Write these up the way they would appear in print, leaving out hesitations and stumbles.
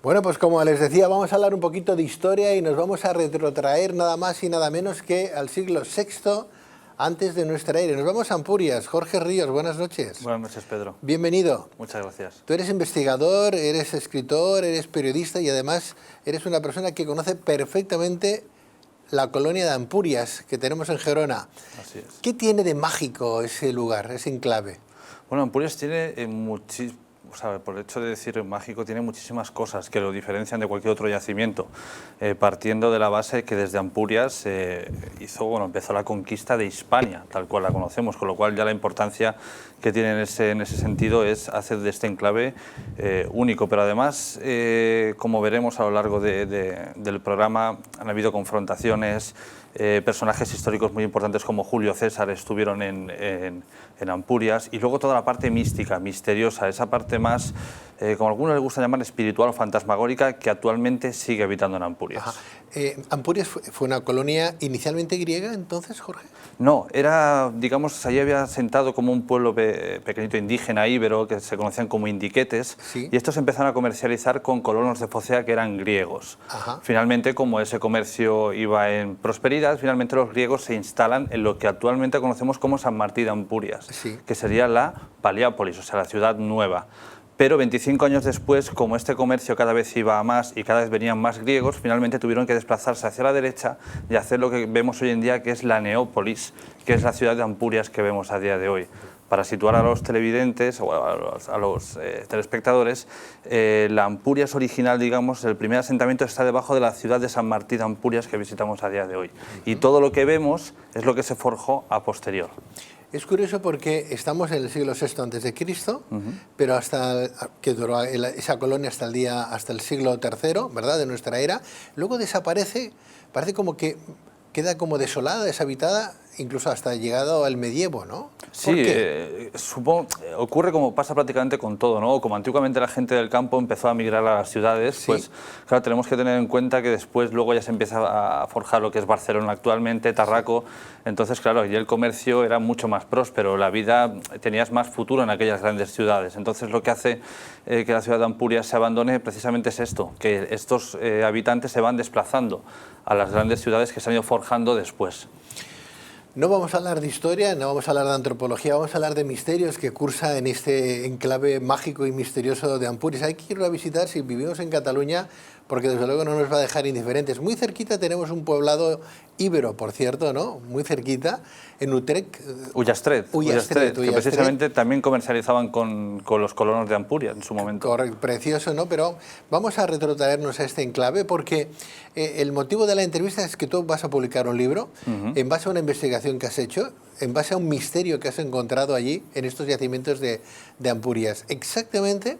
Bueno, pues como les decía, vamos a hablar un poquito de historia y nos vamos a retrotraer nada más y nada menos que al siglo VI antes de nuestra era. Nos vamos a Ampurias. Jorge Ríos, buenas noches. Buenas noches, Pedro. Bienvenido. Muchas gracias. Tú eres investigador, eres escritor, eres periodista y además eres una persona que conoce perfectamente la colonia de Ampurias que tenemos en Gerona. Así es. ¿Qué tiene de mágico ese lugar, ese enclave? Bueno, Ampurias tiene por el hecho de decir mágico, tiene muchísimas cosas que lo diferencian de cualquier otro yacimiento, partiendo de la base que desde Ampurias empezó la conquista de Hispania, tal cual la conocemos, con lo cual ya la importancia que tiene en ese sentido es hacer de este enclave único. Pero además, como veremos a lo largo del programa, han habido confrontaciones, personajes históricos muy importantes como Julio César estuvieron en Ampurias, y luego toda la parte mística, misteriosa, esa parte más, como a algunos les gusta llamar, espiritual o fantasmagórica, que actualmente sigue habitando en Ampurias. ¿Ampurias fue una colonia inicialmente griega entonces, Jorge? No, era, digamos, allí había asentado como un pueblo pequeñito indígena íbero que se conocían como indiquetes, ¿Sí? Y estos empezaron a comercializar con colonos de Focea que eran griegos. Ajá. Finalmente, como ese comercio iba en prosperidad, finalmente los griegos se instalan en lo que actualmente conocemos como San Martín de Ampurias, Sí. que sería la Paliápolis, o sea, la ciudad nueva. Pero 25 años después, como este comercio cada vez iba a más y cada vez venían más griegos, finalmente tuvieron que desplazarse hacia la derecha y hacer lo que vemos hoy en día, que es la Neópolis, que es la ciudad de Ampurias que vemos a día de hoy. Para situar a los televidentes o a los telespectadores, la Ampurias original, digamos, el primer asentamiento está debajo de la ciudad de San Martín de Ampurias que visitamos a día de hoy. Y todo lo que vemos es lo que se forjó a posterior. Es curioso porque estamos en el siglo VI antes de Cristo, pero que duró esa colonia hasta el siglo III, ¿verdad?, de nuestra era. Luego desaparece, parece como que queda como desolada, deshabitada, incluso hasta llegado al medievo, ¿no? Sí, supongo, ocurre como pasa prácticamente con todo, ¿no? Como antiguamente la gente del campo empezó a migrar a las ciudades, ¿sí? Pues claro, tenemos que tener en cuenta que después luego ya se empieza a forjar lo que es Barcelona actualmente, Tarraco, entonces claro, allí el comercio era mucho más próspero, la vida, tenías más futuro en aquellas grandes ciudades, entonces lo que hace que la ciudad de Ampurias se abandone precisamente es esto, que estos habitantes se van desplazando a las grandes ciudades que se han ido forjando después. No vamos a hablar de historia, no vamos a hablar de antropología, vamos a hablar de misterios que cursa en este enclave mágico y misterioso de Ampurias. Hay que irlo a visitar si vivimos en Cataluña, porque desde luego no nos va a dejar indiferentes. Muy cerquita tenemos un poblado íbero, por cierto, ¿no? Muy cerquita, en Utrecht. Ullastret, que precisamente también comercializaban con los colonos de Ampurias en su momento. Correcto, precioso, ¿no? Pero vamos a retrotraernos a este enclave porque el motivo de la entrevista es que tú vas a publicar un libro en base a una investigación que has hecho, en base a un misterio que has encontrado allí, en estos yacimientos de Ampurias. Exactamente,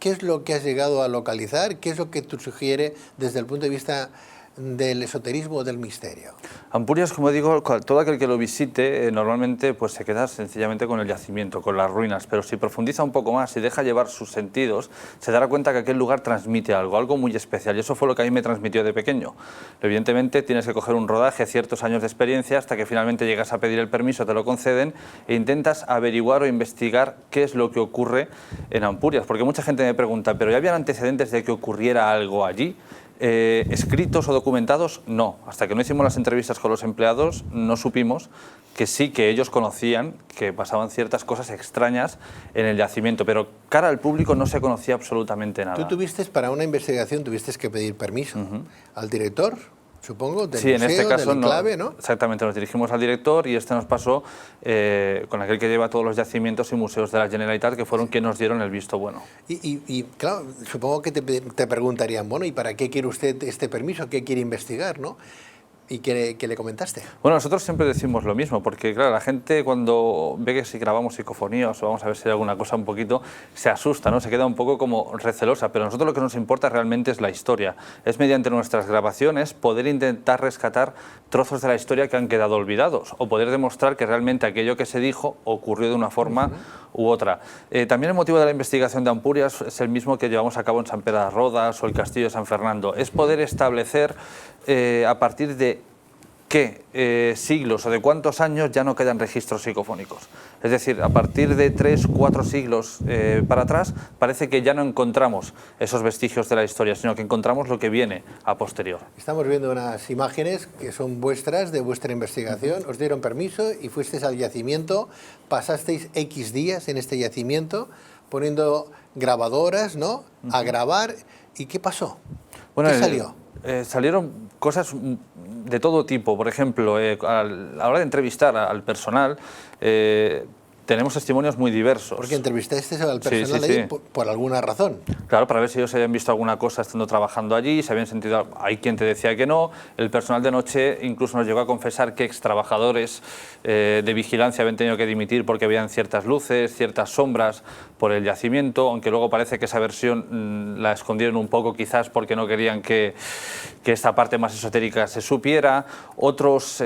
¿qué es lo que has llegado a localizar? ¿Qué es lo que tú sugieres desde el punto de vista del esoterismo o del misterio? Ampurias, como digo, todo aquel que lo visite normalmente pues se queda sencillamente con el yacimiento, con las ruinas, pero si profundiza un poco más y deja llevar sus sentidos, se dará cuenta que aquel lugar transmite algo muy especial, y eso fue lo que a mí me transmitió de pequeño. Evidentemente tienes que coger un rodaje, ciertos años de experiencia, hasta que finalmente llegas a pedir el permiso, te lo conceden e intentas averiguar o investigar qué es lo que ocurre en Ampurias, porque mucha gente me pregunta, ¿pero ya habían antecedentes de que ocurriera algo allí? Escritos o documentados, no. Hasta que no hicimos las entrevistas con los empleados, no supimos que sí, que ellos conocían que pasaban ciertas cosas extrañas en el yacimiento, pero cara al público no se conocía absolutamente nada. Tú tuviste, para una investigación, tuviste que pedir permiso al director, supongo, del museo, en este caso, del enclave, ¿no? Exactamente, nos dirigimos al director y este nos pasó con aquel que lleva todos los yacimientos y museos de la Generalitat, que fueron quienes nos dieron el visto bueno. Y claro, supongo que te preguntarían, bueno, ¿y para qué quiere usted este permiso? ¿Qué quiere investigar, no? ¿Y qué le comentaste? Bueno, nosotros siempre decimos lo mismo, porque claro, la gente cuando ve que si grabamos psicofonías o vamos a ver si hay alguna cosa un poquito, se asusta, ¿no? Se queda un poco como recelosa, pero a nosotros lo que nos importa realmente es la historia. Es mediante nuestras grabaciones poder intentar rescatar trozos de la historia que han quedado olvidados, o poder demostrar que realmente aquello que se dijo ocurrió de una forma u otra. También el motivo de la investigación de Ampurias es el mismo que llevamos a cabo en San Pedro de Rodas o el Castillo de San Fernando, es poder establecer a partir de qué siglos o de cuántos años ya no quedan registros psicofónicos. Es decir, a partir de 3, 4 siglos para atrás, parece que ya no encontramos esos vestigios de la historia, sino que encontramos lo que viene a posterior. Estamos viendo unas imágenes que son vuestras, de vuestra investigación. Os dieron permiso y fuisteis al yacimiento, pasasteis X días en este yacimiento, poniendo grabadoras, ¿no?, a grabar. ¿Y qué pasó? Bueno, ¿Qué salió? Salieron cosas de todo tipo. Por ejemplo, a la hora de entrevistar al personal, tenemos testimonios muy diversos. Porque entrevistaste al personal sí. ahí por alguna razón. Claro, para ver si ellos habían visto alguna cosa estando trabajando allí, se habían sentido... Hay quien te decía que no. El personal de noche incluso nos llegó a confesar que extrabajadores de vigilancia habían tenido que dimitir porque habían ciertas luces, ciertas sombras por el yacimiento, aunque luego parece que esa versión la escondieron un poco, quizás porque no querían que esta parte más esotérica se supiera. Otros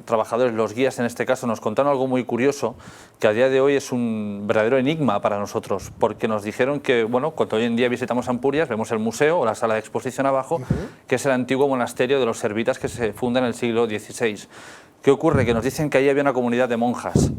trabajadores, los guías en este caso, nos contaron algo muy curioso, que a día de hoy es un verdadero enigma para nosotros, porque nos dijeron que, bueno, cuando hoy en día visitamos Ampurias, vemos el museo o la sala de exposición abajo, que es el antiguo monasterio de los servitas que se funda en el siglo XVI. ¿Qué ocurre? Que nos dicen que ahí había una comunidad de monjas,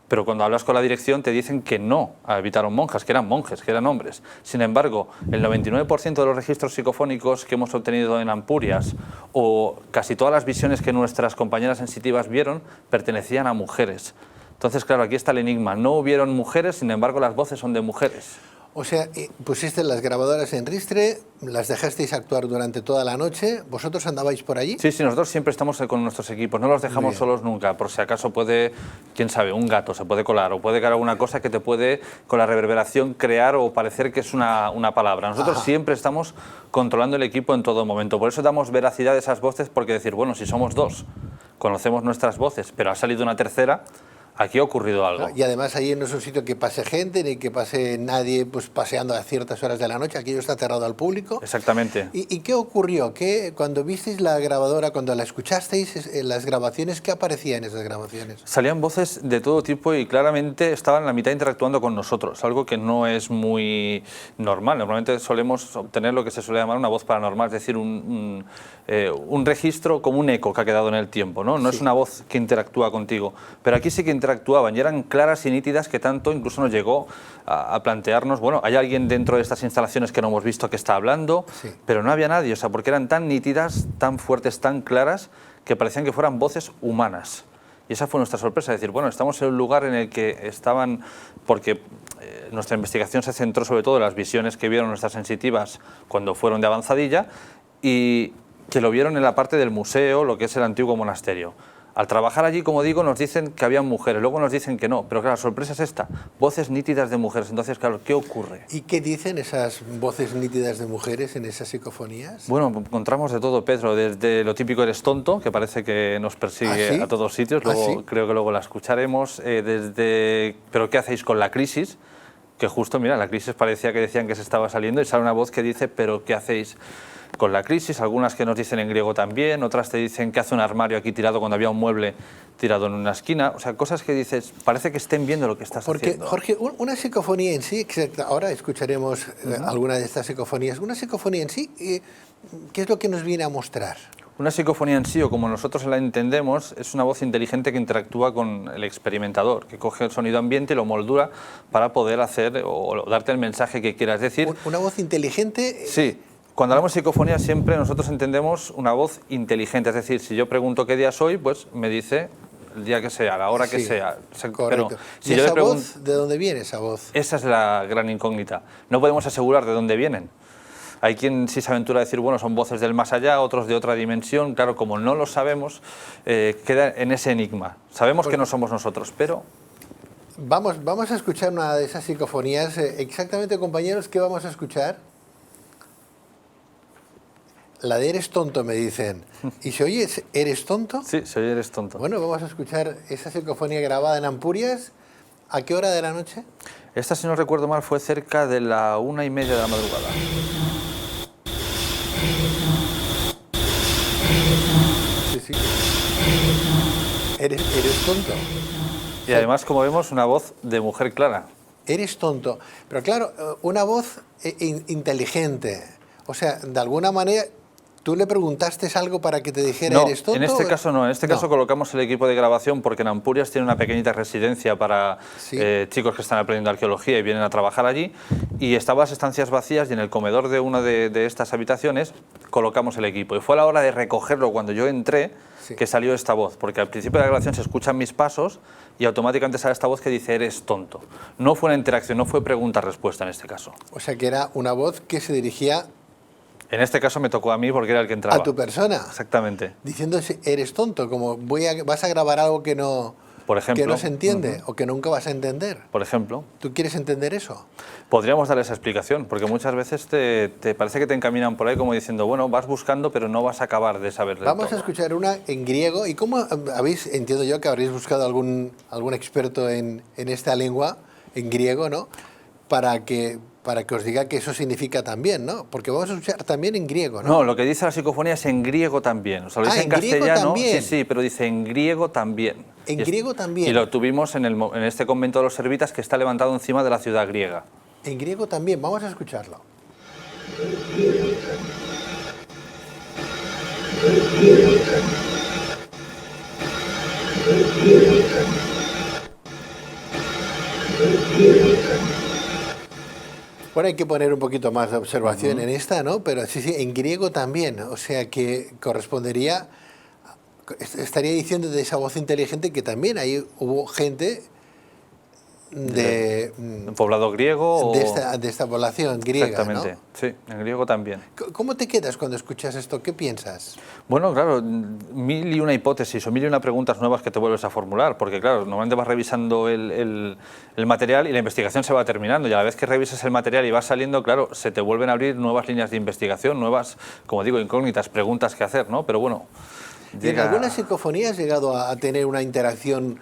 pero cuando hablas con la dirección te dicen que no habitaron monjas, que eran monjes, que eran hombres. Sin embargo, el 99% de los registros psicofónicos que hemos obtenido en Ampurias, o casi todas las visiones que nuestras compañeras sensitivas vieron, pertenecían a mujeres. Entonces, claro, aquí está el enigma. No hubieron mujeres, sin embargo, las voces son de mujeres. O sea, pusiste las grabadoras en ristre, las dejasteis actuar durante toda la noche. ¿Vosotros andabais por allí? Sí, nosotros siempre estamos con nuestros equipos, no los dejamos solos nunca, por si acaso puede, quién sabe, un gato se puede colar, o puede caer alguna cosa que te puede, con la reverberación, crear o parecer que es una palabra. Nosotros siempre estamos controlando el equipo en todo momento, por eso damos veracidad a esas voces, porque decir, bueno, si somos dos, conocemos nuestras voces, pero ha salido una tercera, aquí ha ocurrido algo. Y además allí no es un sitio que pase gente, ni que pase nadie pues, paseando a ciertas horas de la noche, aquello está cerrado al público. Exactamente. ¿Y qué ocurrió? Cuando visteis la grabadora, cuando la escuchasteis, las grabaciones, ¿qué aparecía en esas grabaciones? Salían voces de todo tipo y claramente estaban la mitad interactuando con nosotros, algo que no es muy normal. Normalmente solemos obtener lo que se suele llamar una voz paranormal, es decir, un registro como un eco que ha quedado en el tiempo, ¿no? No es una voz que interactúa contigo, pero aquí sí que interactuaban y eran claras y nítidas, que tanto incluso nos llegó a plantearnos, bueno, hay alguien dentro de estas instalaciones que no hemos visto que está hablando, pero no había nadie, o sea, porque eran tan nítidas, tan fuertes, tan claras, que parecían que fueran voces humanas. Y esa fue nuestra sorpresa, decir, bueno, estamos en un lugar en el que estaban, porque nuestra investigación se centró sobre todo en las visiones que vieron nuestras sensitivas cuando fueron de avanzadilla, y que lo vieron en la parte del museo, lo que es el antiguo monasterio. Al trabajar allí, como digo, nos dicen que habían mujeres, luego nos dicen que no, pero claro, la sorpresa es esta, voces nítidas de mujeres. Entonces, claro, ¿qué ocurre? ¿Y qué dicen esas voces nítidas de mujeres en esas psicofonías? Bueno, encontramos de todo, Pedro, desde lo típico eres tonto, que parece que nos persigue a todos sitios, luego, creo que luego la escucharemos, desde ¿pero qué hacéis con la crisis? Que justo, mira, la crisis parecía que decían que se estaba saliendo y sale una voz que dice, ¿pero qué hacéis con la crisis? Algunas que nos dicen en griego también, otras te dicen que hace un armario aquí tirado cuando había un mueble tirado en una esquina. O sea, cosas que dices, parece que estén viendo lo que estás haciendo. Porque, Jorge, una psicofonía en sí, ahora escucharemos alguna de estas psicofonías, una psicofonía en sí, ¿qué es lo que nos viene a mostrar? Una psicofonía en sí, o como nosotros la entendemos, es una voz inteligente que interactúa con el experimentador, que coge el sonido ambiente y lo moldura para poder hacer o darte el mensaje que quieras decir. ¿Una voz inteligente? Sí. Cuando hablamos de psicofonía siempre nosotros entendemos una voz inteligente, es decir, si yo pregunto qué día soy, pues me dice el día que sea, la hora que sea. Correcto. Pero si ¿Y yo esa le voz, de dónde viene esa voz? Esa es la gran incógnita. No podemos asegurar de dónde vienen. Hay quien sí se aventura a decir, bueno, son voces del más allá, otros de otra dimensión. Claro, como no lo sabemos, queda en ese enigma. Sabemos que no somos nosotros, pero... Vamos a escuchar una de esas psicofonías. Exactamente, compañeros, ¿qué vamos a escuchar? La de eres tonto, me dicen. ¿Y se oye eres tonto? Sí, se oye eres tonto. Bueno, vamos a escuchar esa psicofonía grabada en Ampurias. ¿A qué hora de la noche? Esta, si no recuerdo mal, fue cerca de la 1:30 de la madrugada. Sí. Eres tonto. Y además, como vemos, una voz de mujer clara. Eres tonto. Pero claro, una voz inteligente. O sea, de alguna manera, ¿Tú le preguntaste algo para que te dijera No, eres tonto? en este caso no. En este caso colocamos el equipo de grabación porque en Ampurias tiene una pequeñita residencia para chicos que están aprendiendo arqueología y vienen a trabajar allí. Y estaban las estancias vacías y en el comedor de una de estas habitaciones colocamos el equipo. Y fue a la hora de recogerlo cuando yo entré que salió esta voz. Porque al principio de la grabación se escuchan mis pasos y automáticamente sale esta voz que dice eres tonto. No fue una interacción, no fue pregunta-respuesta en este caso. O sea que era una voz que se dirigía... En este caso me tocó a mí porque era el que entraba. A tu persona. Exactamente. Diciendo eres tonto, como vas a grabar algo que no, por ejemplo, que no se entiende o que nunca vas a entender. Por ejemplo. ¿Tú quieres entender eso? Podríamos darle esa explicación, porque muchas veces te parece que te encaminan por ahí como diciendo, bueno, vas buscando, pero no vas a acabar de saber. Vamos a escuchar una en griego. ¿Y cómo entiendo yo que habréis buscado algún experto en esta lengua, en griego, ¿no? Para que os diga que eso significa también, ¿no? Porque vamos a escuchar también en griego, ¿no? No, lo que dice la psicofonía es en griego también. O sea, lo dice en castellano, sí, pero dice en griego también. En griego también. Y lo tuvimos en este convento de los Servitas que está levantado encima de la ciudad griega. En griego también, vamos a escucharlo. Bueno, hay que poner un poquito más de observación en esta, ¿no? Pero sí, en griego también. O sea que correspondería, estaría diciendo de esa voz inteligente que también ahí hubo gente de un poblado griego de esta población griega. Exactamente, ¿no? sí, en griego también. ¿Cómo te quedas cuando escuchas esto? ¿Qué piensas? Bueno, claro, mil y una hipótesis o mil y una preguntas nuevas que te vuelves a formular, porque claro, normalmente vas revisando el material y la investigación se va terminando, y a la vez que revisas el material y vas saliendo, claro, se te vuelven a abrir nuevas líneas de investigación, nuevas, como digo, incógnitas, preguntas que hacer, ¿no? Pero bueno... ¿Y en alguna psicofonía has llegado a tener una interacción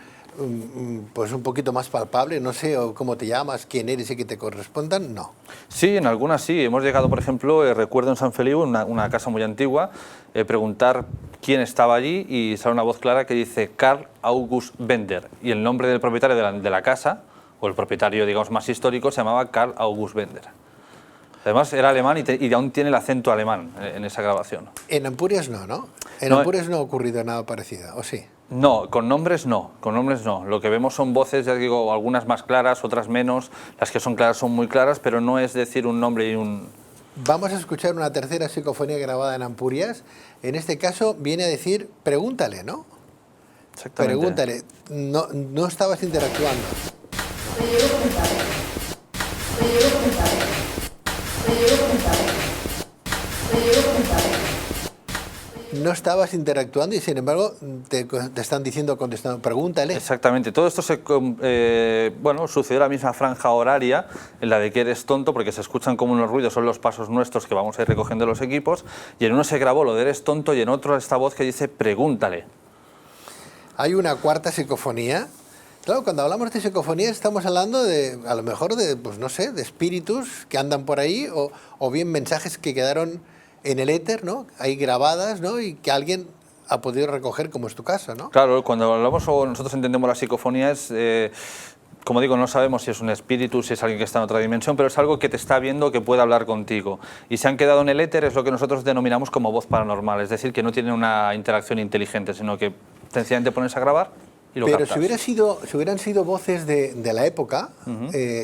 pues un poquito más palpable? No sé, o cómo te llamas, quién eres y que te correspondan, no. Sí, en algunas sí. Hemos llegado, por ejemplo, recuerdo en San Feliu, una casa muy antigua, preguntar quién estaba allí y sale una voz clara que dice Carl August Bender. Y el nombre del propietario de la casa, o el propietario, digamos, más histórico, se llamaba Carl August Bender. Además, era alemán y aún tiene el acento alemán en esa grabación. En Ampurias no, ¿no? En Ampurias no ha ocurrido nada parecido, ¿o sí? No, con nombres no, con nombres no. Lo que vemos son voces, ya digo, algunas más claras, otras menos. Las que son claras son muy claras, pero no es decir un nombre y un... Vamos a escuchar una tercera psicofonía grabada en Ampurias. En este caso viene a decir, pregúntale, ¿no? Exactamente. Pregúntale, no estabas interactuando. No estabas interactuando y sin embargo te están diciendo, contestando, pregúntale. Exactamente, todo esto sucedió en la misma franja horaria en la de que eres tonto, porque se escuchan como unos ruidos, son los pasos nuestros que vamos a ir recogiendo los equipos, y en uno se grabó lo de eres tonto y en otro esta voz que dice pregúntale. Hay una cuarta psicofonía. Claro, cuando hablamos de psicofonía estamos hablando de, a lo mejor de, pues no sé, de espíritus que andan por ahí o bien mensajes que quedaron en el éter, ¿no? Ahí grabadas, ¿no? Y que alguien ha podido recoger, como es tu caso, ¿no? Claro, cuando hablamos o nosotros entendemos la psicofonía es, como digo, no sabemos si es un espíritu, si es alguien que está en otra dimensión, pero es algo que te está viendo, que puede hablar contigo. Y se han quedado en el éter, es lo que nosotros denominamos como voz paranormal, es decir, que no tiene una interacción inteligente, sino que sencillamente pones a grabar y lo captas. Pero si hubieran sido voces de la época,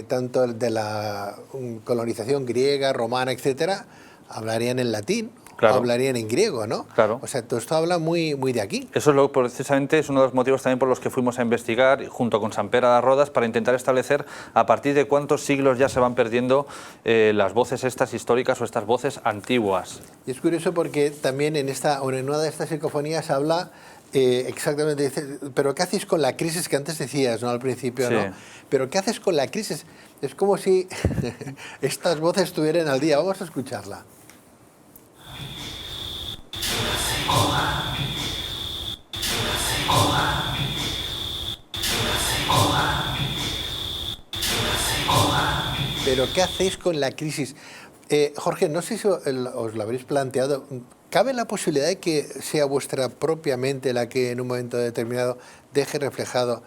tanto de la colonización griega, romana, etcétera, hablarían en latín, claro, hablarían en griego, ¿no? Claro. O sea, todo esto habla muy de aquí. Eso precisamente es uno de los motivos también por los que fuimos a investigar, junto con Sant Pere de Rodes, para intentar establecer a partir de cuántos siglos ya se van perdiendo las voces estas históricas o estas voces antiguas. Y es curioso porque también en una de estas psicofonías habla exactamente, dice, pero ¿qué haces con la crisis que antes decías, ¿no? Al principio, sí, ¿no? Pero ¿qué haces con la crisis? Es como si estas voces estuvieran al día. Vamos a escucharla. Pero ¿qué hacéis con la crisis? Jorge, no sé si os lo habréis planteado. ¿Cabe la posibilidad de que sea vuestra propia mente la que en un momento determinado deje reflejado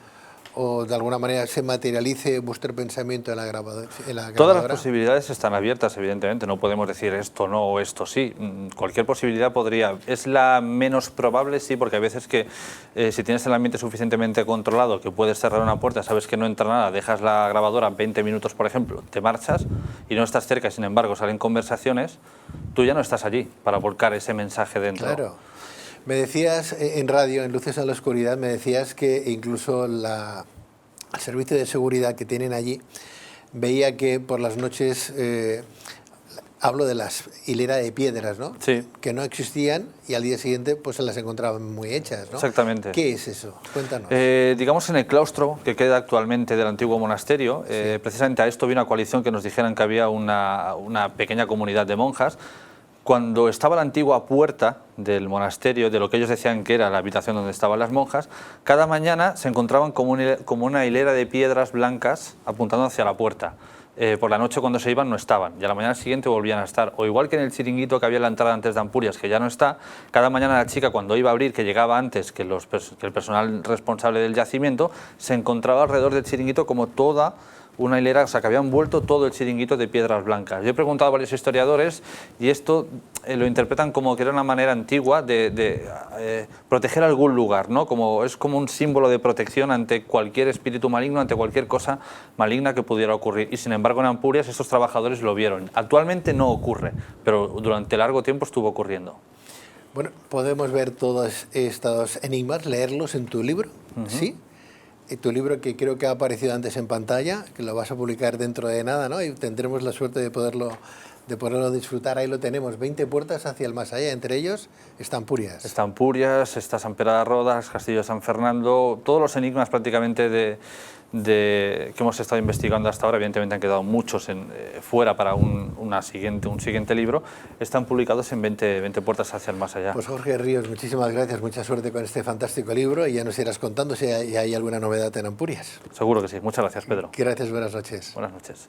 o de alguna manera se materialice vuestro pensamiento en la grabadora? Todas las posibilidades están abiertas, evidentemente. No podemos decir esto no o esto sí. Cualquier posibilidad podría. Es la menos probable, sí, porque hay veces que si tienes el ambiente suficientemente controlado, que puedes cerrar una puerta, sabes que no entra nada, dejas la grabadora 20 minutos, por ejemplo, te marchas y no estás cerca, y sin embargo salen conversaciones, tú ya no estás allí para volcar ese mensaje dentro. Claro. Me decías en radio, en Luces en la Oscuridad, me decías que incluso el servicio de seguridad que tienen allí veía que por las noches, hablo de las hileras de piedras, ¿no? Sí. Que no existían y al día siguiente pues se las encontraban muy hechas, ¿no? Exactamente. ¿Qué es eso? Cuéntanos. Digamos en el claustro que queda actualmente del antiguo monasterio, sí. Precisamente a esto vino una coalición que nos dijeran que había una pequeña comunidad de monjas. Cuando estaba la antigua puerta del monasterio, de lo que ellos decían que era la habitación donde estaban las monjas, cada mañana se encontraban como una hilera de piedras blancas apuntando hacia la puerta. Por la noche cuando se iban no estaban, y a la mañana siguiente volvían a estar. O igual que en el chiringuito que había en la entrada antes de Ampurias, que ya no está, cada mañana la chica cuando iba a abrir, que llegaba antes que el personal responsable del yacimiento, se encontraba alrededor del chiringuito como toda una hilera, o sea, que habían vuelto todo el chiringuito de piedras blancas. Yo he preguntado a varios historiadores y esto lo interpretan como que era una manera antigua de proteger algún lugar, ¿no? Es como un símbolo de protección ante cualquier espíritu maligno, ante cualquier cosa maligna que pudiera ocurrir. Y sin embargo en Ampurias estos trabajadores lo vieron. Actualmente no ocurre, pero durante largo tiempo estuvo ocurriendo. Bueno, podemos ver todos estos enigmas, leerlos en tu libro, ¿sí? Tu libro que creo que ha aparecido antes en pantalla, que lo vas a publicar dentro de nada, ¿no? Y tendremos la suerte de poderlo disfrutar. Ahí lo tenemos, 20 puertas hacia el más allá, entre ellos está Ampurias. Está Ampurias, está San Pere de Rodas, Castillo de San Fernando, todos los enigmas prácticamente que hemos estado investigando hasta ahora, evidentemente han quedado muchos fuera para un siguiente libro, están publicados en 20 puertas hacia el más allá. Pues Jorge Ríos, muchísimas gracias, mucha suerte con este fantástico libro y ya nos irás contando si hay alguna novedad en Ampurias. Seguro que sí, muchas gracias Pedro. Gracias, buenas noches. Buenas noches.